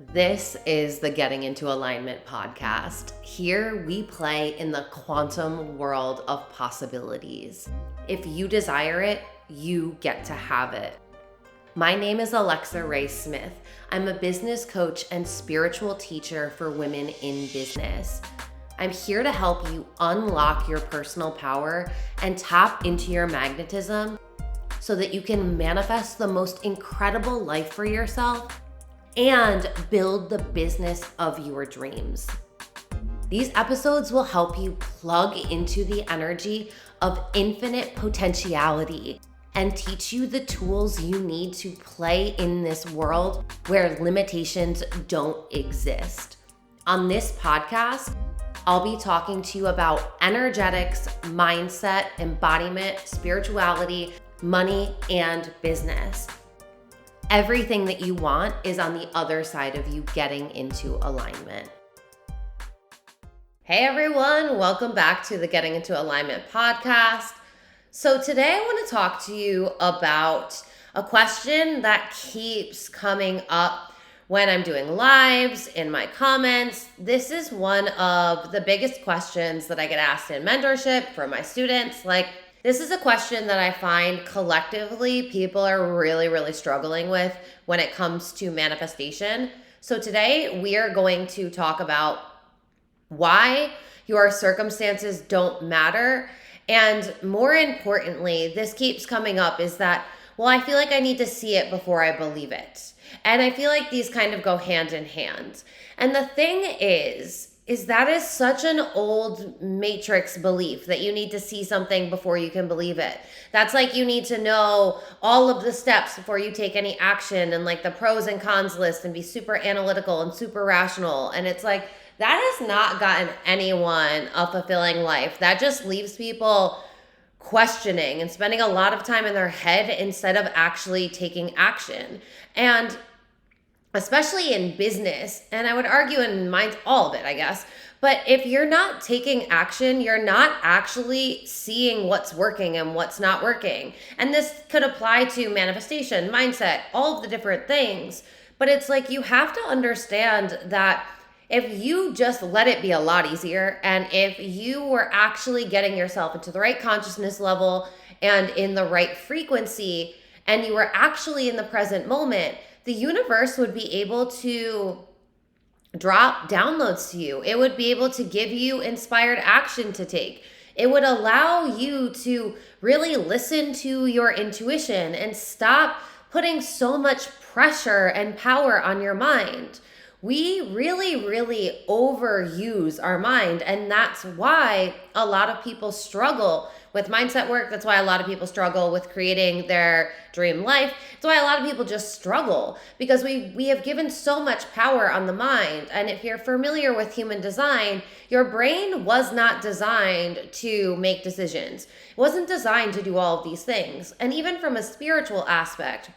This is the Getting Into Alignment podcast. Here we play in the quantum world of possibilities. If you desire it, you get to have it. My name is Alexa Ray Smith. I'm a business coach and spiritual teacher for women in business. I'm here to help you unlock your personal power and tap into your magnetism so that you can manifest the most incredible life for yourself and build the business of your dreams. These episodes will help you plug into the energy of infinite potentiality and teach you the tools you need to play in this world where limitations don't exist. On this podcast, I'll be talking to you about energetics, mindset, embodiment, spirituality, money, and business. Everything that you want is on the other side of you getting into alignment. Hey everyone, welcome back to the Getting Into Alignment podcast. So today I want to talk to you about a question that keeps coming up when I'm doing lives, in my comments. This is one of the biggest questions that I get asked in mentorship from my students. This is a question that I find collectively people are really struggling with when it comes to manifestation. So today we are going to talk about why your circumstances don't matter. And more importantly, this keeps coming up is that, well, I feel like I need to see it before I believe it. And I feel like these kind of go hand in hand. And the thing is that is such an old matrix belief that you need to see something before you can believe it. That's like you need to know all of the steps before you take any action and like the pros and cons list and be super analytical and super rational. And it's like, that has not gotten anyone a fulfilling life. That just leaves people questioning and spending a lot of time in their head instead of actually taking action. And especially in business, and I would argue in all of it, I guess. But if you're not taking action, you're not actually seeing what's working and what's not working. And this could apply to manifestation, mindset, all of the different things. But it's like you have to understand that if you just let it be a lot easier, and if you were actually getting yourself into the right consciousness level and in the right frequency, and you were actually in the present moment, the universe would be able to drop downloads to you. It would be able to give you inspired action to take. It would allow you to really listen to your intuition and stop putting so much pressure and power on your mind. We really overuse our mind, and that's why a lot of people struggle with mindset work. That's why a lot of people struggle with creating their dream life. That's why a lot of people just struggle, because we have given so much power on the mind. And if you're familiar with human design, your brain was not designed to make decisions. It wasn't designed to do all of these things. And even from a spiritual aspect,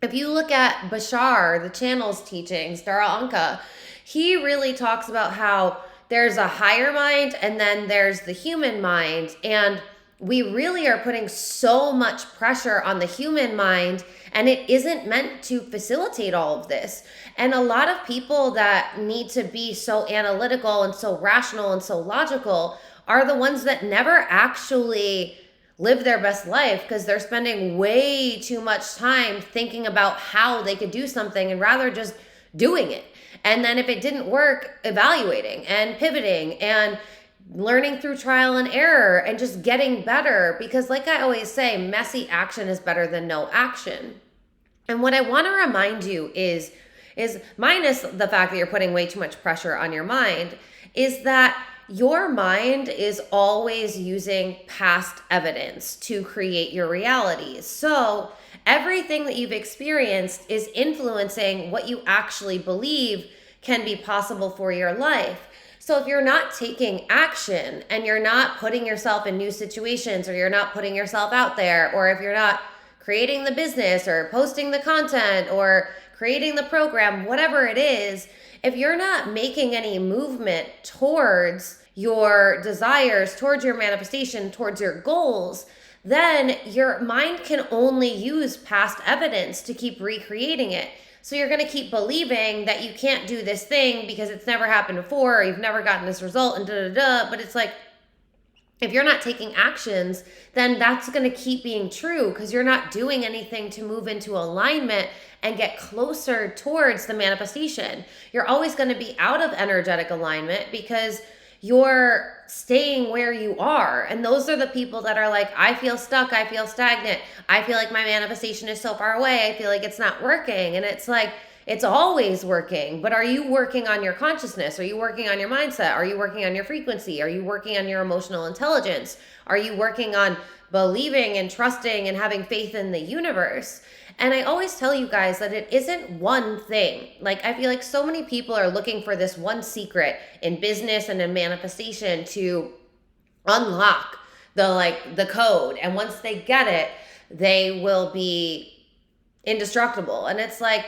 if you look at Bashar, the channel's teachings, Dara Anka, he really talks about how there's a higher mind and then there's the human mind. And we really are putting so much pressure on the human mind, and it isn't meant to facilitate all of this. And a lot of people that need to be so analytical and so rational and so logical are the ones that never actually live their best life, because they're spending way too much time thinking about how they could do something and rather just doing it. And then if it didn't work, evaluating and pivoting and learning through trial and error and just getting better. Because like I always say, messy action is better than no action. And what I want to remind you is minus the fact that you're putting way too much pressure on your mind, is that your mind is always using past evidence to create your reality. So everything that you've experienced is influencing what you actually believe can be possible for your life. So if you're not taking action and you're not putting yourself in new situations, or you're not putting yourself out there, or if you're not creating the business or posting the content or creating the program, whatever it is, if you're not making any movement towards your desires, towards your manifestation, towards your goals, then your mind can only use past evidence to keep recreating it. So you're going to keep believing that you can't do this thing because it's never happened before, or you've never gotten this result, and da da da. But it's like, if you're not taking actions, then that's going to keep being true because you're not doing anything to move into alignment and get closer towards the manifestation. You're always going to be out of energetic alignment because you're staying where you are. And those are the people that are like, I feel stuck, I feel stagnant, I feel like my manifestation is so far away, I feel like it's not working. And it's like, it's always working, but are you working on your consciousness? Are you working on your mindset? Are you working on your frequency? Are you working on your emotional intelligence? Are you working on believing and trusting and having faith in the universe? And I always tell you guys that it isn't one thing. Like, I feel like so many people are looking for this one secret in business and in manifestation to unlock the code. And once they get it, they will be indestructible. And it's like,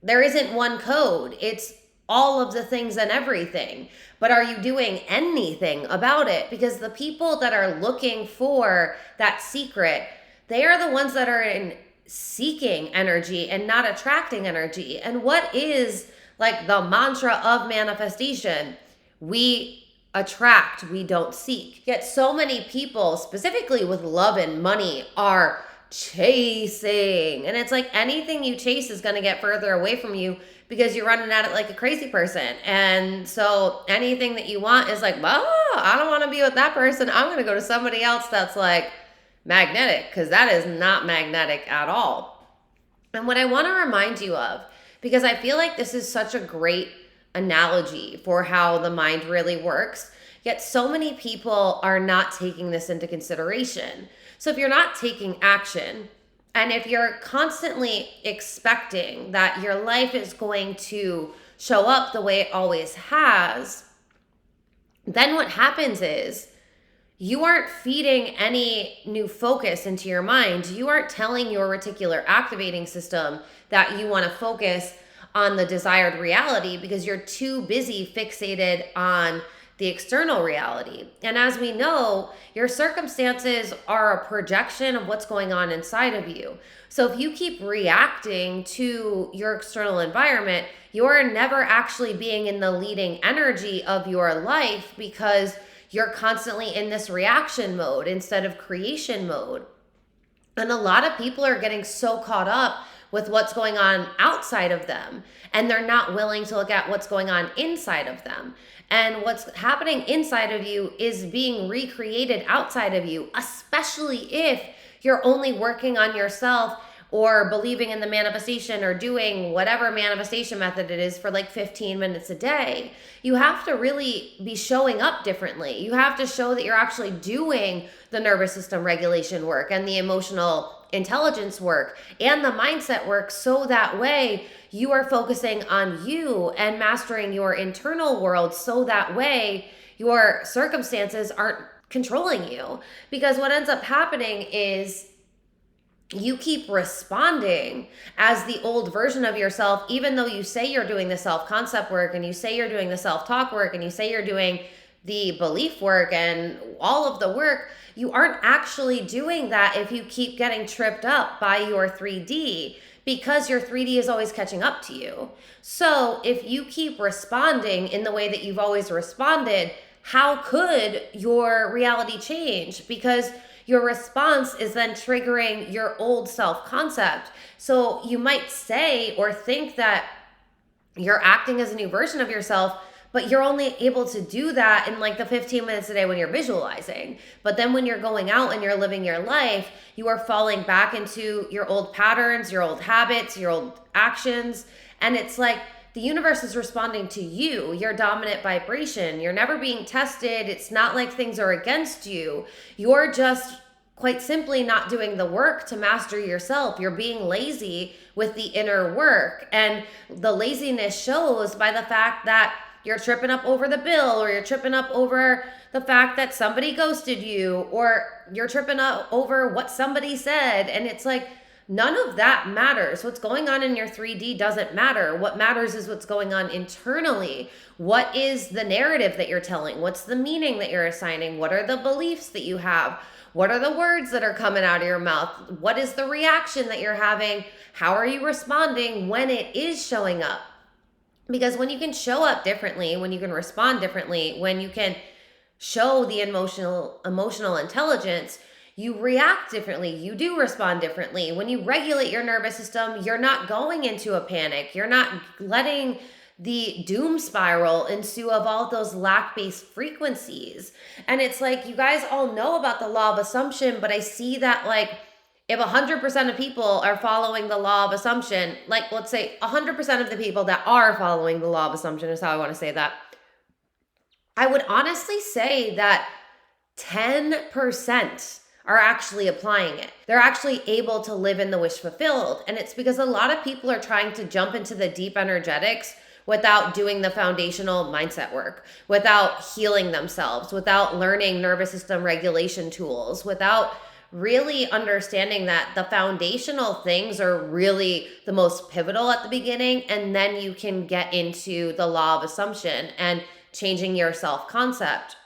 there isn't one code. It's all of the things and everything. But are you doing anything about it? Because the people that are looking for that secret, they are the ones that are in seeking energy and not attracting energy. And what is like the mantra of manifestation? We attract, we don't seek. Yet so many people, specifically with love and money, are chasing. And it's like anything you chase is going to get further away from you because you're running at it like a crazy person. And so anything that you want is like, well, I don't want to be with that person. I'm going to go to somebody else that's like magnetic, because that is not magnetic at all. And what I want to remind you of, because I feel like this is such a great analogy for how the mind really works, yet so many people are not taking this into consideration. So if you're not taking action, and if you're constantly expecting that your life is going to show up the way it always has, then what happens is you aren't feeding any new focus into your mind. You aren't telling your reticular activating system that you want to focus on the desired reality because you're too busy fixated on the external reality. And as we know, your circumstances are a projection of what's going on inside of you. So if you keep reacting to your external environment, you're never actually being in the leading energy of your life because you're constantly in this reaction mode instead of creation mode. And a lot of people are getting so caught up with what's going on outside of them, and they're not willing to look at what's going on inside of them. And what's happening inside of you is being recreated outside of you, especially if you're only working on yourself or believing in the manifestation or doing whatever manifestation method it is for like 15 minutes a day. You have to really be showing up differently. You have to show that you're actually doing the nervous system regulation work and the emotional intelligence work and the mindset work, so that way you are focusing on you and mastering your internal world, so that way your circumstances aren't controlling you. Because what ends up happening is you keep responding as the old version of yourself, even though you say you're doing the self-concept work and you say you're doing the self-talk work and you say you're doing the belief work and all of the work. You aren't actually doing that if you keep getting tripped up by your 3D, because your 3D is always catching up to you. So if you keep responding in the way that you've always responded, how could your reality change? Because your response is then triggering your old self-concept. So you might say or think that you're acting as a new version of yourself, but you're only able to do that in like the 15 minutes a day when you're visualizing. But then when you're going out and you're living your life, you are falling back into your old patterns, your old habits, your old actions. And it's like the universe is responding to you, your dominant vibration. You're never being tested. It's not like things are against you. You're just quite simply not doing the work to master yourself. You're being lazy with the inner work. And the laziness shows by the fact that you're tripping up over the bill, or you're tripping up over the fact that somebody ghosted you, or you're tripping up over what somebody said. And it's like, None of that matters. What's going on in your 3D doesn't matter. What matters is what's going on internally. What is the narrative that you're telling? What's the meaning that you're assigning? What are the beliefs that you have? What are the words that are coming out of your mouth? What is the reaction that you're having? How are you responding when it is showing up? Because when you can show up differently, when you can respond differently, when you can show the emotional intelligence, you react differently. You do respond differently. When you regulate your nervous system, you're not going into a panic. You're not letting the doom spiral ensue of all those lack-based frequencies. And it's like, you guys all know about the law of assumption, but I see that like if 100% of people are following the law of assumption, like let's say 100% of the people that are following the law of assumption is how I want to say that, I would honestly say that 10% are actually applying it. They're actually able to live in the wish fulfilled. And it's because a lot of people are trying to jump into the deep energetics without doing the foundational mindset work, without healing themselves, without learning nervous system regulation tools, without really understanding that the foundational things are really the most pivotal at the beginning. And then you can get into the law of assumption and changing your self-concept.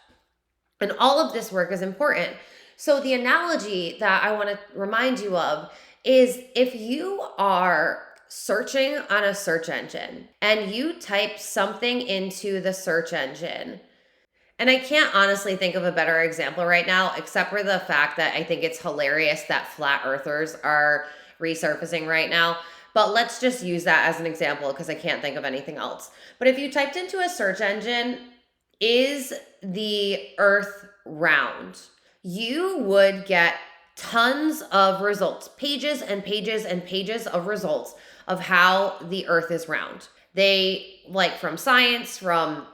And all of this work is important. So the analogy that I want to remind you of is if you are searching on a search engine and you type something into the search engine, and I can't honestly think of a better example right now, except for the fact that I think it's hilarious that flat earthers are resurfacing right now. But let's just use that as an example because I can't think of anything else. But if you typed into a search engine, is the earth round? You would get tons of results, pages and pages and pages of results of how the earth is round. They, like from science, from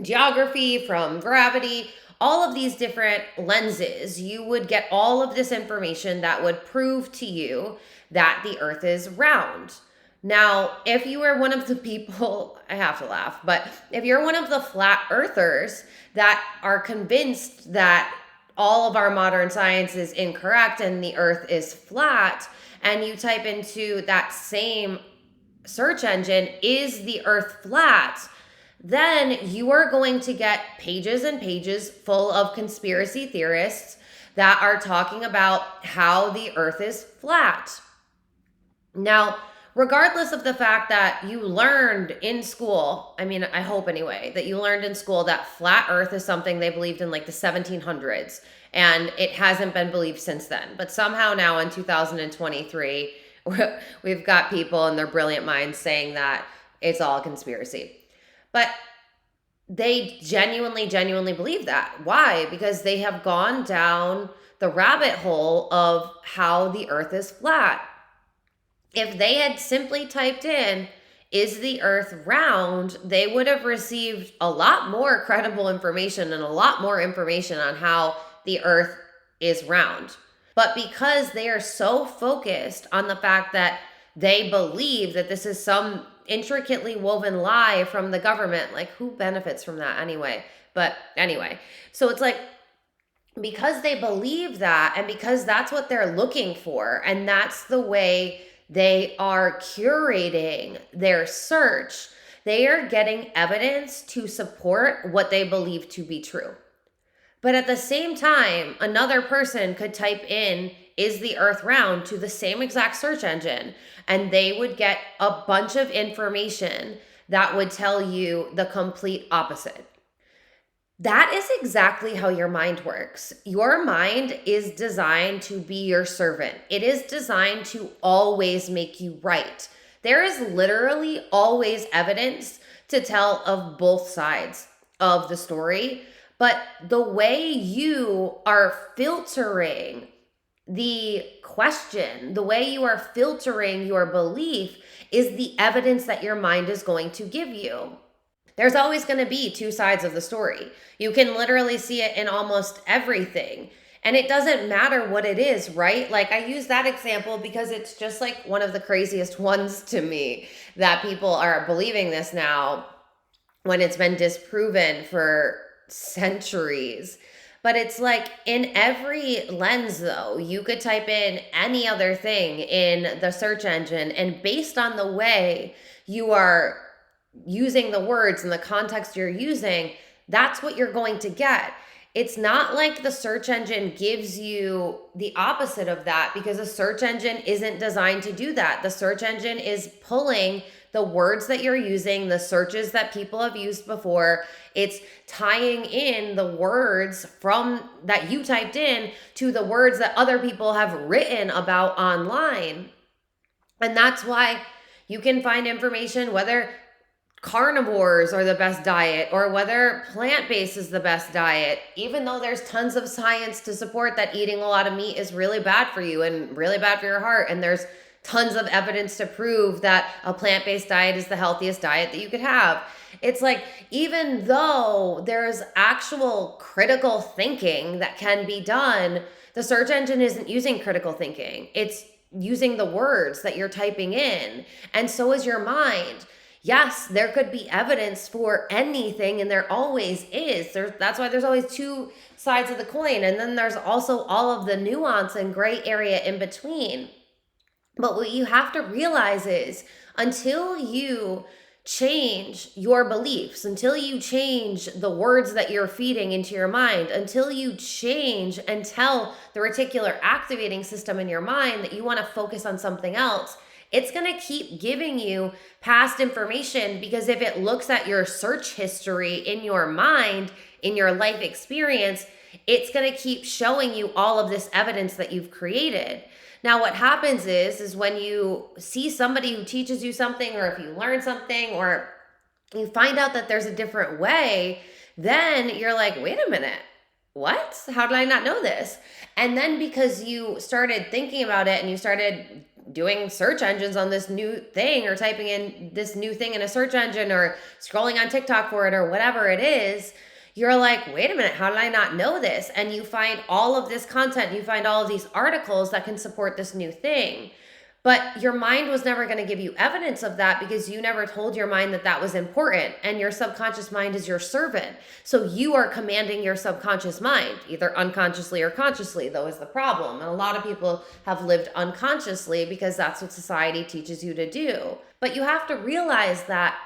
geography, from gravity, all of these different lenses, you would get all of this information that would prove to you that the earth is round. Now, if you are one of the people, I have to laugh, but if you're one of the flat earthers that are convinced that all of our modern science is incorrect and the earth is flat, and you type into that same search engine, is the earth flat? Then you are going to get pages and pages full of conspiracy theorists that are talking about how the earth is flat. Now, regardless of the fact that you learned in school, I mean, I hope anyway, that you learned in school that flat earth is something they believed in like the 1700s, and it hasn't been believed since then. But somehow now in 2023, we've got people in their brilliant minds saying that it's all a conspiracy. But they genuinely believe that. Why? Because they have gone down the rabbit hole of how the earth is flat. If they had simply typed in, is the earth round, they would have received a lot more credible information and a lot more information on how the earth is round. But because they are so focused on the fact that they believe that this is some intricately woven lie from the government, like who benefits from that anyway? But anyway, so it's like, because they believe that, and because that's what they're looking for, and that's the way they are curating their search, they are getting evidence to support what they believe to be true. But at the same time, another person could type in, is the earth round, to the same exact search engine, and they would get a bunch of information that would tell you the complete opposite. That is exactly how your mind works. Your mind is designed to be your servant. It is designed to always make you right. There is literally always evidence to tell of both sides of the story, but the way you are filtering the question, the way you are filtering your belief is the evidence that your mind is going to give you. There's always going to be two sides of the story. You can literally see it in almost everything. And it doesn't matter what it is, right? Like I use that example because it's just like one of the craziest ones to me that people are believing this now when it's been disproven for centuries. But it's like in every lens, though, you could type in any other thing in the search engine, and based on the way you are using the words and the context you're using, that's what you're going to get. It's not like the search engine gives you the opposite of that, because a search engine isn't designed to do that. The search engine is pulling the words that you're using, the searches that people have used before. It's tying in the words from that you typed in to the words that other people have written about online. And that's why you can find information whether carnivores are the best diet or whether plant-based is the best diet, even though there's tons of science to support that eating a lot of meat is really bad for you and really bad for your heart. And there's tons of evidence to prove that a plant-based diet is the healthiest diet that you could have. It's like, even though there's actual critical thinking that can be done, the search engine isn't using critical thinking. It's using the words that you're typing in. And so is your mind. Yes, there could be evidence for anything, and there always is. That's why there's always two sides of the coin. And then there's also all of the nuance and gray area in between. But what you have to realize is, until you change your beliefs, until you change the words that you're feeding into your mind, until you change and tell the reticular activating system in your mind that you want to focus on something else, it's going to keep giving you past information, because if it looks at your search history in your mind, in your life experience, it's going to keep showing you all of this evidence that you've created. Now, what happens is when you see somebody who teaches you something, or if you learn something, or you find out that there's a different way, then you're like, wait a minute, what? How did I not know this? And then because you started thinking about it and you started doing search engines on this new thing, or typing in this new thing in a search engine, or scrolling on TikTok for it, or whatever it is, you're like, wait a minute, how did I not know this? And you find all of this content, you find all of these articles that can support this new thing. But your mind was never going to give you evidence of that, because you never told your mind that that was important. And your subconscious mind is your servant. So you are commanding your subconscious mind, either unconsciously or consciously, though, is the problem. And a lot of people have lived unconsciously because that's what society teaches you to do. But you have to realize that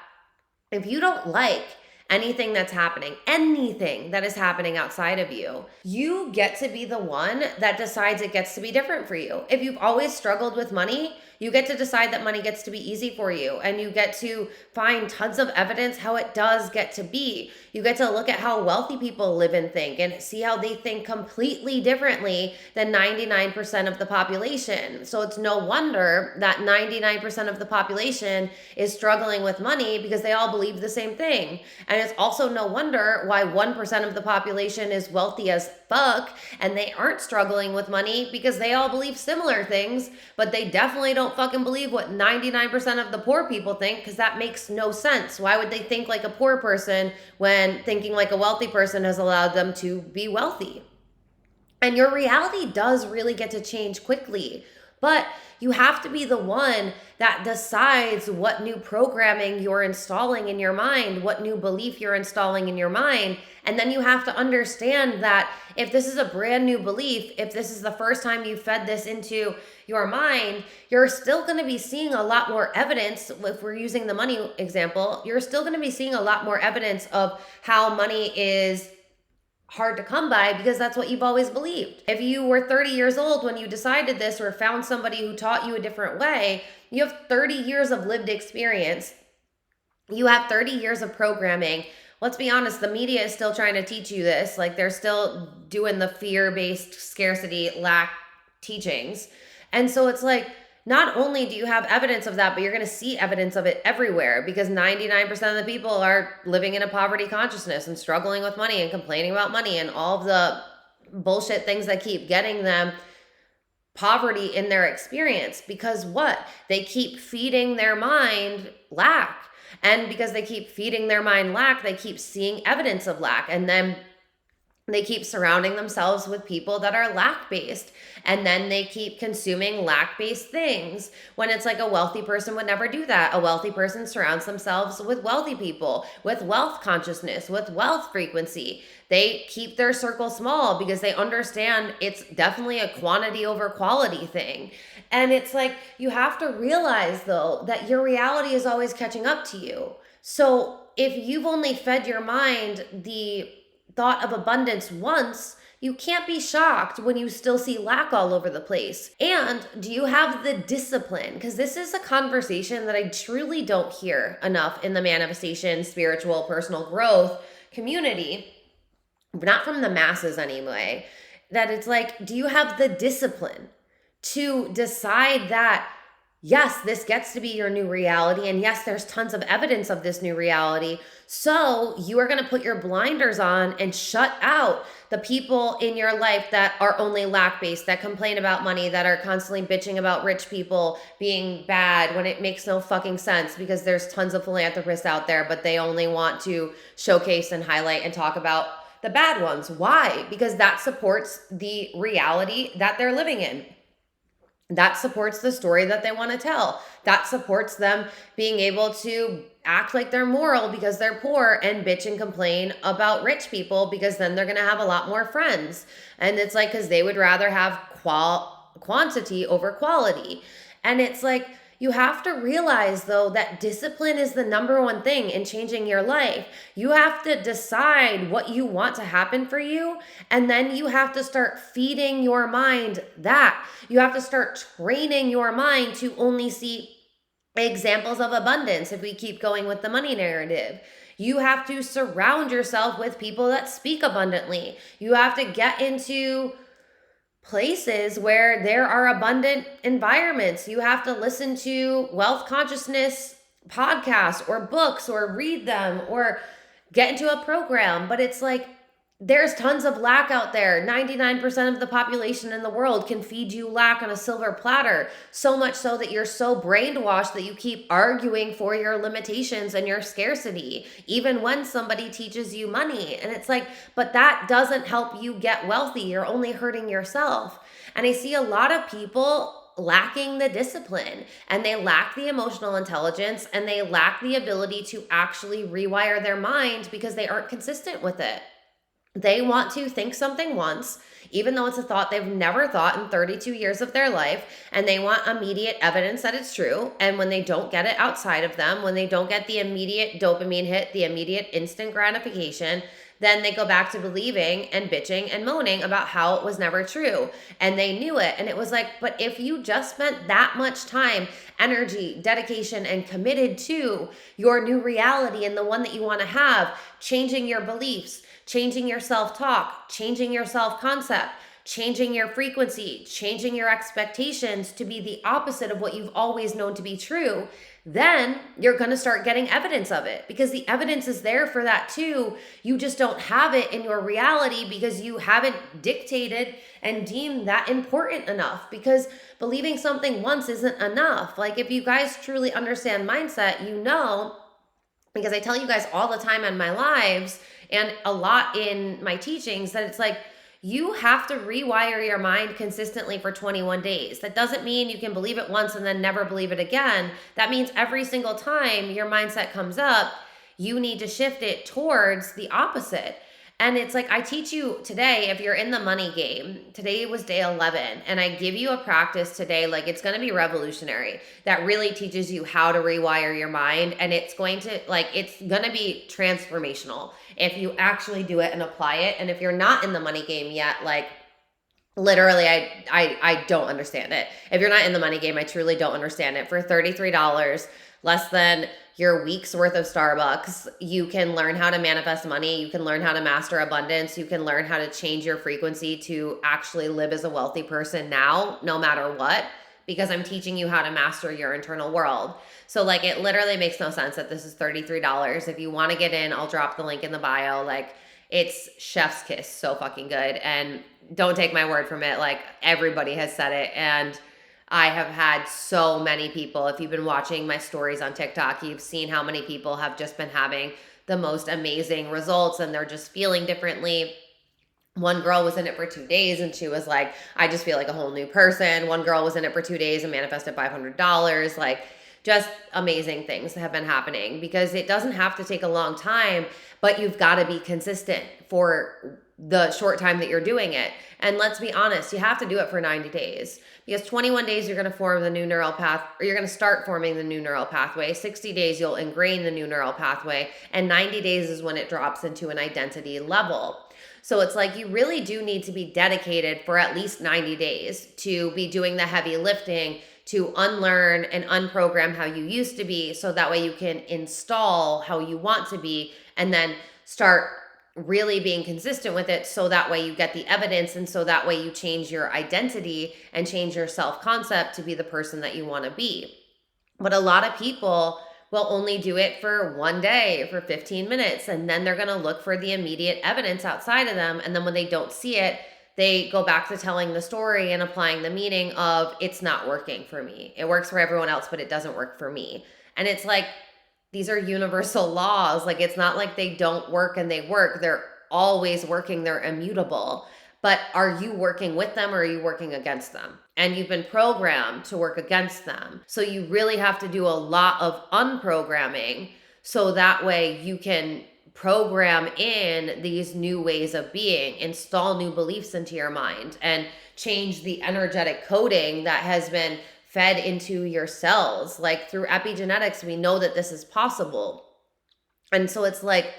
if you don't like anything that's happening, anything that is happening outside of you, you get to be the one that decides it gets to be different for you. If you've always struggled with money, you get to decide that money gets to be easy for you, and you get to find tons of evidence how it does get to be. You get to look at how wealthy people live and think, and see how they think completely differently than 99% of the population. So it's no wonder that 99% of the population is struggling with money, because they all believe the same thing. And it's also no wonder why 1% of the population is wealthy as fuck and they aren't struggling with money, because they all believe similar things, but they definitely don't fucking believe what 99% of the poor people think, because that makes no sense. Why would they think like a poor person when thinking like a wealthy person has allowed them to be wealthy? And your reality does really get to change quickly. But you have to be the one that decides what new programming you're installing in your mind, what new belief you're installing in your mind. And then you have to understand that if this is a brand new belief, if this is the first time you fed this into your mind, you're still going to be seeing a lot more evidence. If we're using the money example, you're still going to be seeing a lot more evidence of how money is hard to come by, because that's what you've always believed. If you were 30 years old when you decided this, or found somebody who taught you a different way, you have 30 years of lived experience. You have 30 years of programming. Let's be honest, the media is still trying to teach you this. Like, they're still doing the fear-based scarcity lack teachings. And so it's like, not only do you have evidence of that, but you're going to see evidence of it everywhere, because 99% of the people are living in a poverty consciousness and struggling with money and complaining about money and all of the bullshit things that keep getting them poverty in their experience. Because what? They keep feeding their mind lack. And because they keep feeding their mind lack, they keep seeing evidence of lack. And then They keep surrounding themselves with people that are lack based. And then they keep consuming lack based things when it's like a wealthy person would never do that. A wealthy person surrounds themselves with wealthy people, with wealth consciousness, with wealth frequency. They keep their circle small because they understand it's definitely a quantity over quality thing. And it's like you have to realize, though, that your reality is always catching up to you. So if you've only fed your mind the thought of abundance once, you can't be shocked when you still see lack all over the place. And do you have the discipline? Because this is a conversation that I truly don't hear enough in the manifestation, spiritual, personal growth community, not from the masses anyway, that it's like, do you have the discipline to decide that yes, this gets to be your new reality. And yes, there's tons of evidence of this new reality. So you are going to put your blinders on and shut out the people in your life that are only lack based, that complain about money, that are constantly bitching about rich people being bad when it makes no fucking sense, because there's tons of philanthropists out there, but they only want to showcase and highlight and talk about the bad ones. Why? Because that supports the reality that they're living in. That supports the story that they want to tell. That supports them being able to act like they're moral because they're poor and bitch and complain about rich people, because then they're going to have a lot more friends. And it's like, because they would rather have quantity over quality. And it's like, you have to realize, though, that discipline is the number one thing in changing your life. You have to decide what you want to happen for you, and then you have to start feeding your mind that. You have to start training your mind to only see examples of abundance if we keep going with the money narrative. You have to surround yourself with people that speak abundantly. You have to get into places where there are abundant environments. You have to listen to wealth consciousness podcasts or books or read them or get into a program. But it's like, there's tons of lack out there. 99% of the population in the world can feed you lack on a silver platter. So much so that you're so brainwashed that you keep arguing for your limitations and your scarcity, even when somebody teaches you money. And it's like, but that doesn't help you get wealthy. You're only hurting yourself. And I see a lot of people lacking the discipline, and they lack the emotional intelligence, and they lack the ability to actually rewire their mind because they aren't consistent with it. They want to think something once, even though it's a thought they've never thought in 32 years of their life, and they want immediate evidence that it's true. And when they don't get it outside of them, when they don't get the immediate dopamine hit, the immediate instant gratification, then they go back to believing and bitching and moaning about how it was never true. And they knew it. And it was like, but if you just spent that much time, energy, dedication, and committed to your new reality and the one that you want to have, changing your beliefs, changing your self-talk, changing your self-concept, changing your frequency, changing your expectations to be the opposite of what you've always known to be true, then you're going to start getting evidence of it, because the evidence is there for that too. You just don't have it in your reality because you haven't dictated and deemed that important enough, because believing something once isn't enough. Like, if you guys truly understand mindset, you know, because I tell you guys all the time in my lives and a lot in my teachings, that it's like, you have to rewire your mind consistently for 21 days. That doesn't mean you can believe it once and then never believe it again. That means every single time your mindset comes up, you need to shift it towards the opposite. And it's like, I teach you today, if you're in the money game, today was day 11, and I give you a practice today, like, it's going to be revolutionary, that really teaches you how to rewire your mind. And it's going to, like, it's going to be transformational if you actually do it and apply it. And if you're not in the money game yet, like, literally, I don't understand it. If you're not in the money game, I truly don't understand it. For $33, less than your week's worth of Starbucks, you can learn how to manifest money. You can learn how to master abundance. You can learn how to change your frequency to actually live as a wealthy person now, no matter what, because I'm teaching you how to master your internal world. So, like, it literally makes no sense that this is $33. If you want to get in, I'll drop the link in the bio. Like, it's chef's kiss, so fucking good. And don't take my word from it. Like, everybody has said it. And I have had so many people, if you've been watching my stories on TikTok, you've seen how many people have just been having the most amazing results, and they're just feeling differently. One girl was in it for 2 days and she was like, I just feel like a whole new person. One girl was in it for 2 days and manifested $500. Like, just amazing things have been happening because it doesn't have to take a long time, but you've got to be consistent for the short time that you're doing it. And let's be honest, you have to do it for 90 days because 21 days you're going to form the new neural path, or you're going to start forming the new neural pathway. 60 days you'll ingrain the new neural pathway, and 90 days is when it drops into an identity level. So it's like you really do need to be dedicated for at least 90 days to be doing the heavy lifting, to unlearn and unprogram how you used to be, so that way you can install how you want to be and then start really being consistent with it, so that way you get the evidence, and so that way you change your identity and change your self-concept to be the person that you want to be. But a lot of people will only do it for one day, for 15 minutes, and then they're going to look for the immediate evidence outside of them. And then when they don't see it, they go back to telling the story and applying the meaning of, it's not working for me. It works for everyone else, but it doesn't work for me. And it's like, these are universal laws. Like, it's not like they don't work and they work. They're always working. They're immutable. But are you working with them or are you working against them? And you've been programmed to work against them. So you really have to do a lot of unprogramming, so that way you can program in these new ways of being, install new beliefs into your mind, and change the energetic coding that has been fed into your cells. Like, through epigenetics, we know that this is possible. And so it's like,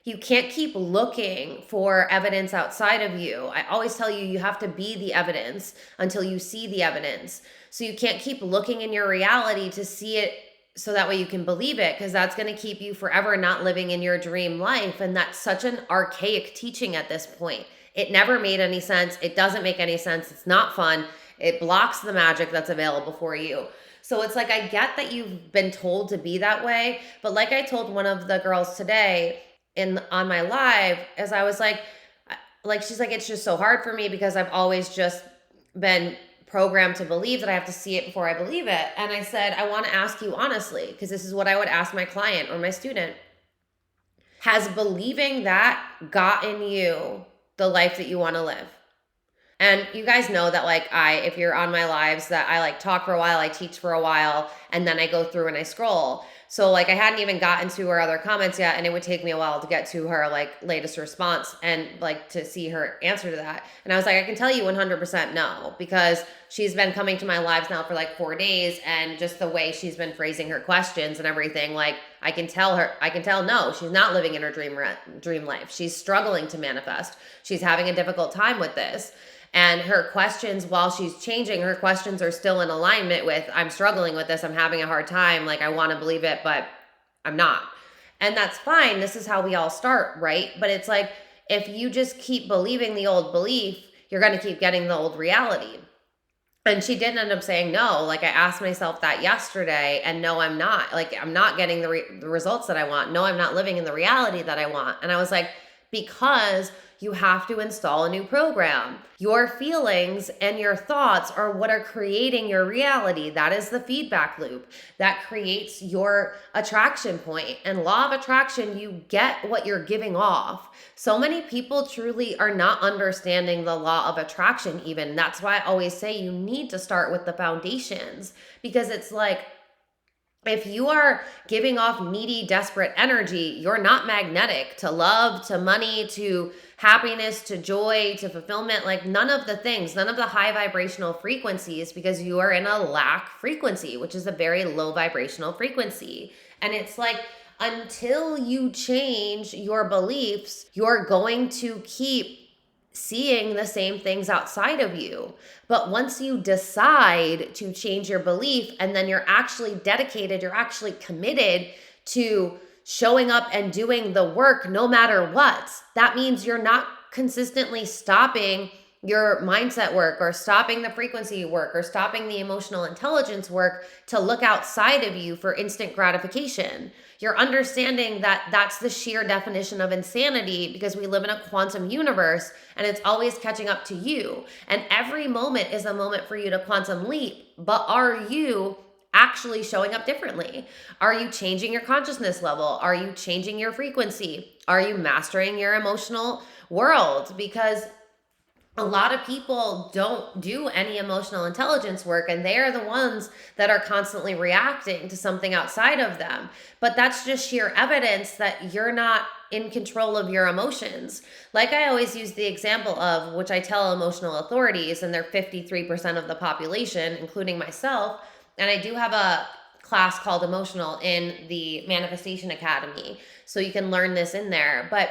you can't keep looking for evidence outside of you. I always tell you, you have to be the evidence until you see the evidence. So you can't keep looking in your reality to see it so that way you can believe it, because that's going to keep you forever not living in your dream life. And that's such an archaic teaching at this point. It never made any sense. It doesn't make any sense. It's not fun. It blocks the magic that's available for you. So it's like, I get that you've been told to be that way, but like I told one of the girls today on my live, as I was like, she's like, it's just so hard for me because I've always just been programmed to believe that I have to see it before I believe it. And I said, I want to ask you honestly, because this is what I would ask my client or my student. Has believing that gotten you the life that you want to live? And you guys know that, like, if you're on my lives, that I like talk for a while, I teach for a while, and then I go through and I scroll. So like, I hadn't even gotten to her other comments yet, and it would take me a while to get to her like latest response and like to see her answer to that. And I was like, I can tell you 100% no, because she's been coming to my lives now for like 4 days, and just the way she's been phrasing her questions and everything, like, I can tell no, she's not living in her dream life. She's struggling to manifest. She's having a difficult time with this. And her questions, while she's changing, her questions are still in alignment with, I'm struggling with this, I'm having a hard time, like, I want to believe it, but I'm not. And that's fine. This is how we all start, right? But it's like, if you just keep believing the old belief, you're going to keep getting the old reality. And she did end up saying no. Like, I asked myself that yesterday, and no, I'm not. Like, I'm not getting the results that I want. No, I'm not living in the reality that I want. And I was like, because you have to install a new program. Your feelings and your thoughts are what are creating your reality. That is the feedback loop that creates your attraction point. And law of attraction, you get what you're giving off. So many people truly are not understanding the law of attraction even. That's why I always say you need to start with the foundations, because it's like, if you are giving off needy, desperate energy, you're not magnetic to love, to money, to happiness, to joy, to fulfillment, like none of the things, none of the high vibrational frequencies, because you are in a lack frequency, which is a very low vibrational frequency. And it's like, until you change your beliefs, you're going to keep seeing the same things outside of you. But once you decide to change your belief, and then you're actually dedicated, you're actually committed to showing up and doing the work no matter what, that means you're not consistently stopping your mindset work or stopping the frequency work or stopping the emotional intelligence work to look outside of you for instant gratification. You're understanding that that's the sheer definition of insanity, because we live in a quantum universe and it's always catching up to you. And every moment is a moment for you to quantum leap. But are you actually showing up differently? Are you changing your consciousness level? Are you changing your frequency? Are you mastering your emotional world? Because A lot of people don't do any emotional intelligence work, and they are the ones that are constantly reacting to something outside of them. But that's just sheer evidence that you're not in control of your emotions. Like I always use the example of, which I tell emotional authorities, and they're 53% of the population, including myself. And I do have a class called Emotional in the Manifestation Academy. So you can learn this in there. But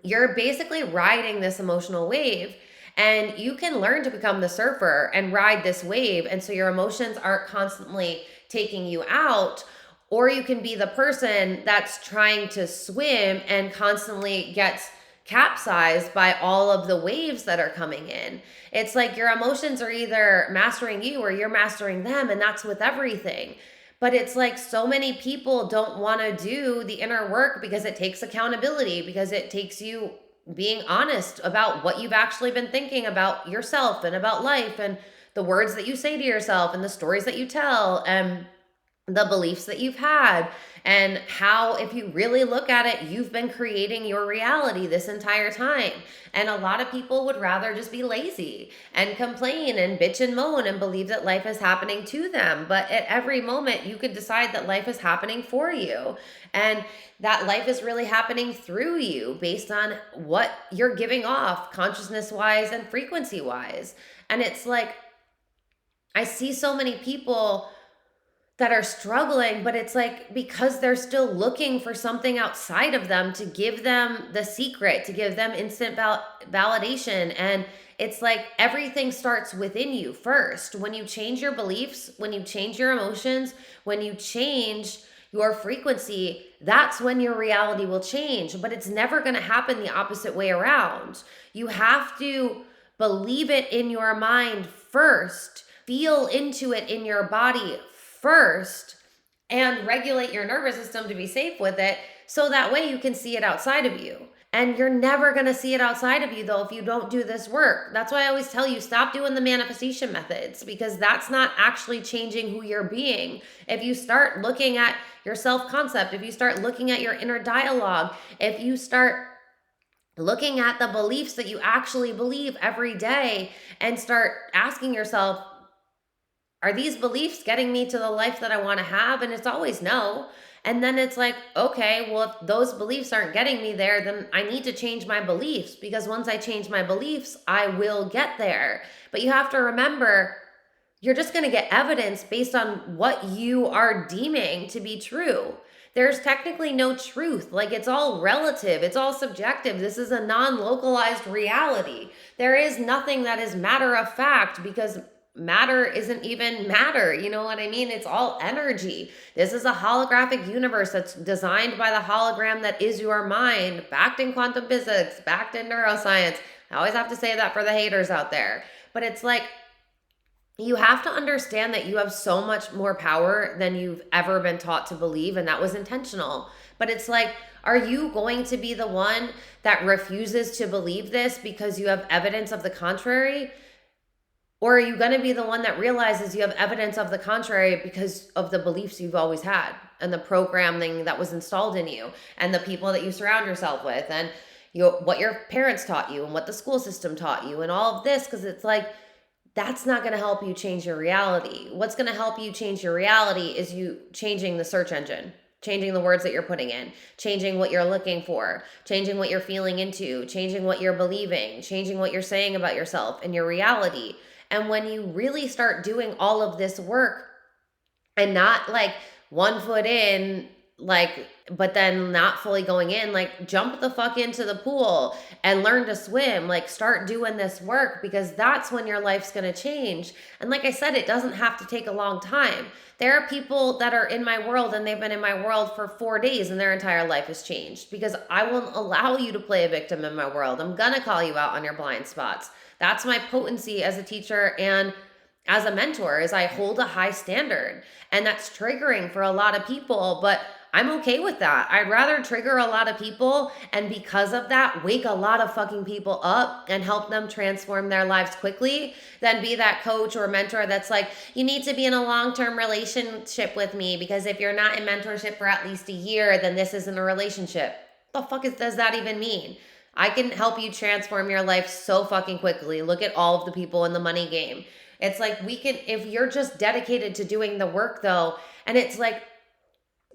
you're basically riding this emotional wave, and you can learn to become the surfer and ride this wave, and so your emotions aren't constantly taking you out. Or you can be the person that's trying to swim and constantly gets capsized by all of the waves that are coming in. It's like your emotions are either mastering you or you're mastering them, and that's with everything. But it's like so many people don't want to do the inner work because it takes accountability, because it takes you being honest about what you've actually been thinking about yourself and about life, and the words that you say to yourself and the stories that you tell and the beliefs that you've had, and how, if you really look at it, you've been creating your reality this entire time. And a lot of people would rather just be lazy and complain and bitch and moan and believe that life is happening to them. But at every moment, you could decide that life is happening for you, and that life is really happening through you based on what you're giving off, consciousness wise and frequency wise. And it's like, I see so many people that are struggling, but it's like because they're still looking for something outside of them to give them the secret, to give them instant validation. And it's like everything starts within you first. When you change your beliefs, when you change your emotions, when you change your frequency, that's when your reality will change. But it's never going to happen the opposite way around. You have to believe it in your mind first, feel into it in your body first, and regulate your nervous system to be safe with it, so that way you can see it outside of you. And you're never going to see it outside of you, though, if you don't do this work. That's why I always tell you, stop doing the manifestation methods, because that's not actually changing who you're being. If you start looking at your self-concept, if you start looking at your inner dialogue, if you start looking at the beliefs that you actually believe every day and start asking yourself, are these beliefs getting me to the life that I want to have? And it's always no. And then it's like, okay, well, if those beliefs aren't getting me there, then I need to change my beliefs, because once I change my beliefs, I will get there. But you have to remember, you're just going to get evidence based on what you are deeming to be true. There's technically no truth. Like, it's all relative, it's all subjective. This is a non localized reality. There is nothing that is matter of fact, because matter isn't even matter. You know what I mean? It's all energy. This is a holographic universe that's designed by the hologram that is your mind, backed in quantum physics, backed in neuroscience. I always have to say that for the haters out there. But it's like, you have to understand that you have so much more power than you've ever been taught to believe, and that was intentional. But it's like, are you going to be the one that refuses to believe this because you have evidence of the contrary? Or are you going to be the one that realizes you have evidence of the contrary because of the beliefs you've always had, and the programming that was installed in you, and the people that you surround yourself with, and what your parents taught you, and what the school system taught you, and all of this? Because it's like, that's not going to help you change your reality. What's going to help you change your reality is you changing the search engine, changing the words that you're putting in, changing what you're looking for, changing what you're feeling into, changing what you're believing, changing what you're saying about yourself and your reality. And when you really start doing all of this work, and not like one foot in, like, but then not fully going in, like, jump the fuck into the pool and learn to swim. Like, start doing this work, because that's when your life's going to change. And like I said, it doesn't have to take a long time. There are people that are in my world, and they've been in my world for 4 days, and their entire life has changed, because I won't allow you to play a victim in my world. I'm going to call you out on your blind spots. That's my potency as a teacher and as a mentor, is I hold a high standard. And that's triggering for a lot of people, but I'm okay with that. I'd rather trigger a lot of people, and because of that, wake a lot of fucking people up and help them transform their lives quickly, than be that coach or mentor that's like, you need to be in a long-term relationship with me, because if you're not in mentorship for at least a year, then this isn't a relationship. What the fuck does that even mean? I can help you transform your life so fucking quickly. Look at all of the people in the money game. It's like if you're just dedicated to doing the work though, and it's like,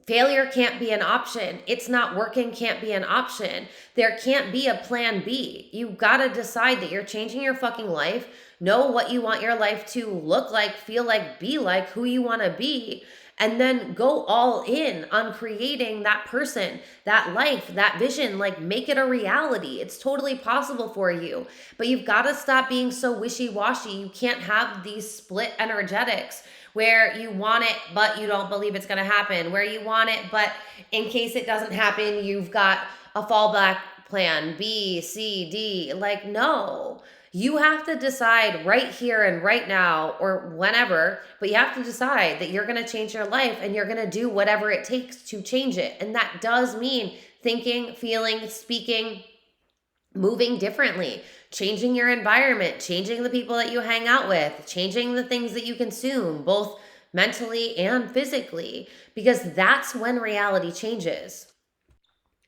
failure can't be an option. It's not working can't be an option. There can't be a plan B. You gotta decide that you're changing your fucking life. Know what you want your life to look like, feel like, be like, who you wanna be. And then go all in on creating that person, that life, that vision. Like, make it a reality. It's totally possible for you. But you've gotta stop being so wishy washy. You can't have these split energetics where you want it, but you don't believe it's going to happen, where you want it, but in case it doesn't happen, you've got a fallback plan, B, C, D. Like, no, you have to decide right here and right now or whenever, but you have to decide that you're going to change your life and you're going to do whatever it takes to change it. And that does mean thinking, feeling, speaking, moving differently, changing your environment, changing the people that you hang out with, changing the things that you consume, both mentally and physically, because that's when reality changes.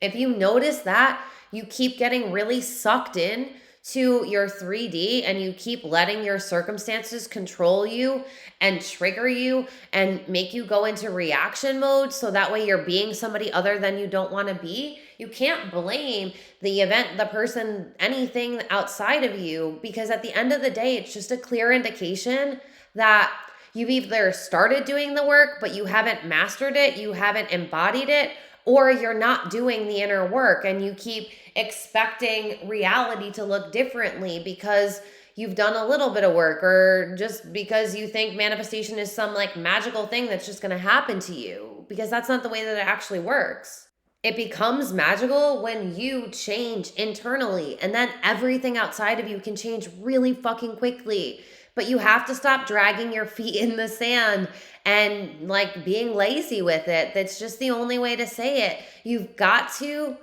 If you notice that you keep getting really sucked in to your 3D and you keep letting your circumstances control you and trigger you and make you go into reaction mode so that way you're being somebody other than you don't want to be, you can't blame the event, the person, anything outside of you, because at the end of the day, it's just a clear indication that you've either started doing the work, but you haven't mastered it, you haven't embodied it, or you're not doing the inner work and you keep expecting reality to look differently because you've done a little bit of work, or just because you think manifestation is some like magical thing that's just going to happen to you, because that's not the way that it actually works. It becomes magical when you change internally, and then everything outside of you can change really fucking quickly. But you have to stop dragging your feet in the sand and like being lazy with it. That's just the only way to say it. You've got to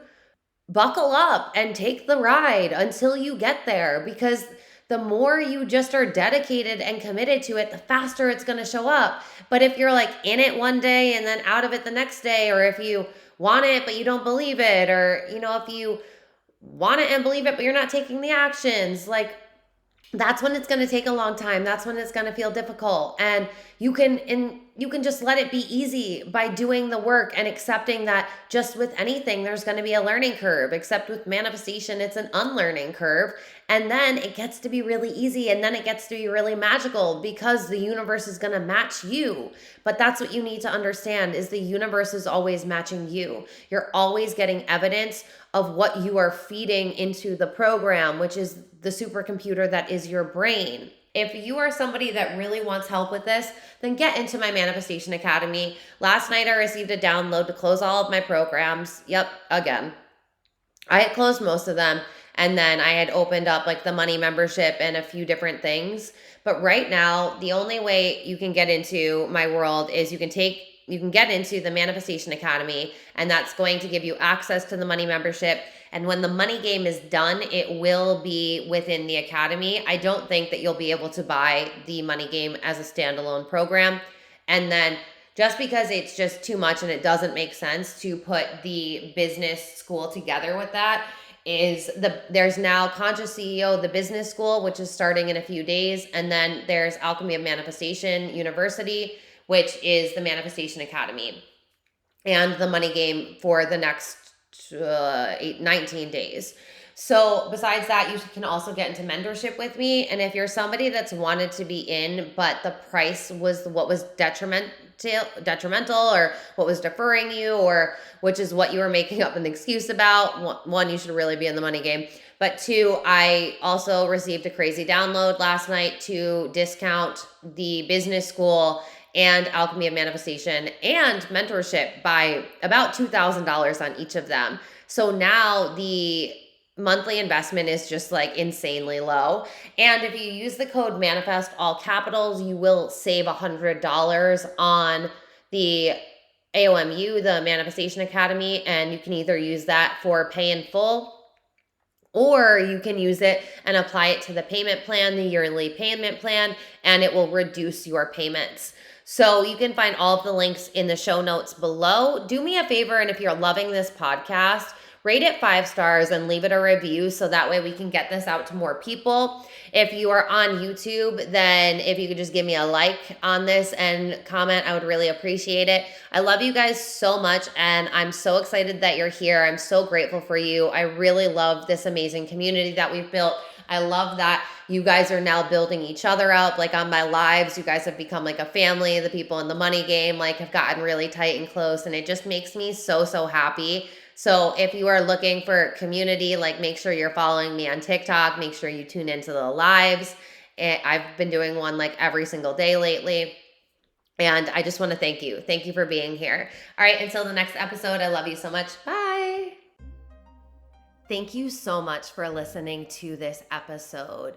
buckle up and take the ride until you get there, because the more you just are dedicated and committed to it, the faster it's going to show up. But if you're like in it one day and then out of it the next day, or if you want it but you don't believe it, or if you want it and believe it but you're not taking the actions, like, that's when it's going to take a long time. That's when it's going to feel difficult. And you can just let it be easy by doing the work and accepting that just with anything, there's going to be a learning curve. Except with manifestation, it's an unlearning curve. And then it gets to be really easy. And then it gets to be really magical because the universe is going to match you. But that's what you need to understand, is the universe is always matching you. You're always getting evidence of what you are feeding into the program, which is the supercomputer that is your brain. If you are somebody that really wants help with this, then get into my Manifestation Academy. Last night I received a download to close all of my programs. Yep, again. I had closed most of them, and then I had opened up like the money membership and a few different things. But right now, the only way you can get into my world is you can get into the Manifestation Academy, and that's going to give you access to the money membership. And when the money game is done, it will be within the academy. I don't think that you'll be able to buy the money game as a standalone program. And then just because it's just too much and it doesn't make sense to put the business school together with that, there's now Conscious CEO, the business school, which is starting in a few days. And then there's Alchemy of Manifestation University, which is the Manifestation Academy, and the money game for the next 19 days. So besides that, you can also get into mentorship with me. And if you're somebody that's wanted to be in, but the price was what was detrimental, or what was deferring you, or which is what you were making up an excuse about, one, you should really be in the money game. But two, I also received a crazy download last night to discount the business school and Alchemy of Manifestation and mentorship by about $2,000 on each of them. So now the monthly investment is just like insanely low. And if you use the code manifest all capitals, you will save $100 on the AOMU, the Manifestation Academy. And you can either use that for pay in full, or you can use it and apply it to the payment plan, the yearly payment plan, and it will reduce your payments. So you can find all of the links in the show notes below. Do me a favor, and if you're loving this podcast, rate it 5 stars and leave it a review so that way we can get this out to more people. If you are on YouTube, then if you could just give me a like on this and comment, I would really appreciate it. I love you guys so much, and I'm so excited that you're here. I'm so grateful for you. I really love this amazing community that we've built. I love that you guys are now building each other up. Like on my lives, you guys have become like a family. The people in the money game like have gotten really tight and close, and it just makes me so, so happy. So if you are looking for community, like make sure you're following me on TikTok. Make sure you tune into the lives. I've been doing one like every single day lately. And I just want to thank you. Thank you for being here. All right, until the next episode, I love you so much. Bye. Thank you so much for listening to this episode.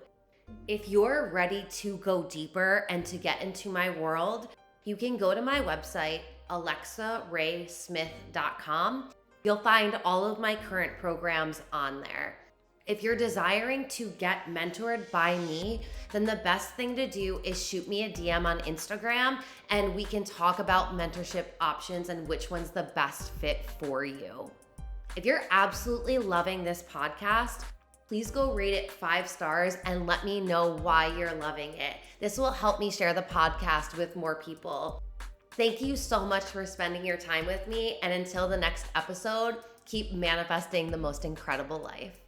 If you're ready to go deeper and to get into my world, you can go to my website, alexaraysmith.com. You'll find all of my current programs on there. If you're desiring to get mentored by me, then the best thing to do is shoot me a DM on Instagram and we can talk about mentorship options and which one's the best fit for you. If you're absolutely loving this podcast, please go rate it 5 stars and let me know why you're loving it. This will help me share the podcast with more people. Thank you so much for spending your time with me, and until the next episode, keep manifesting the most incredible life.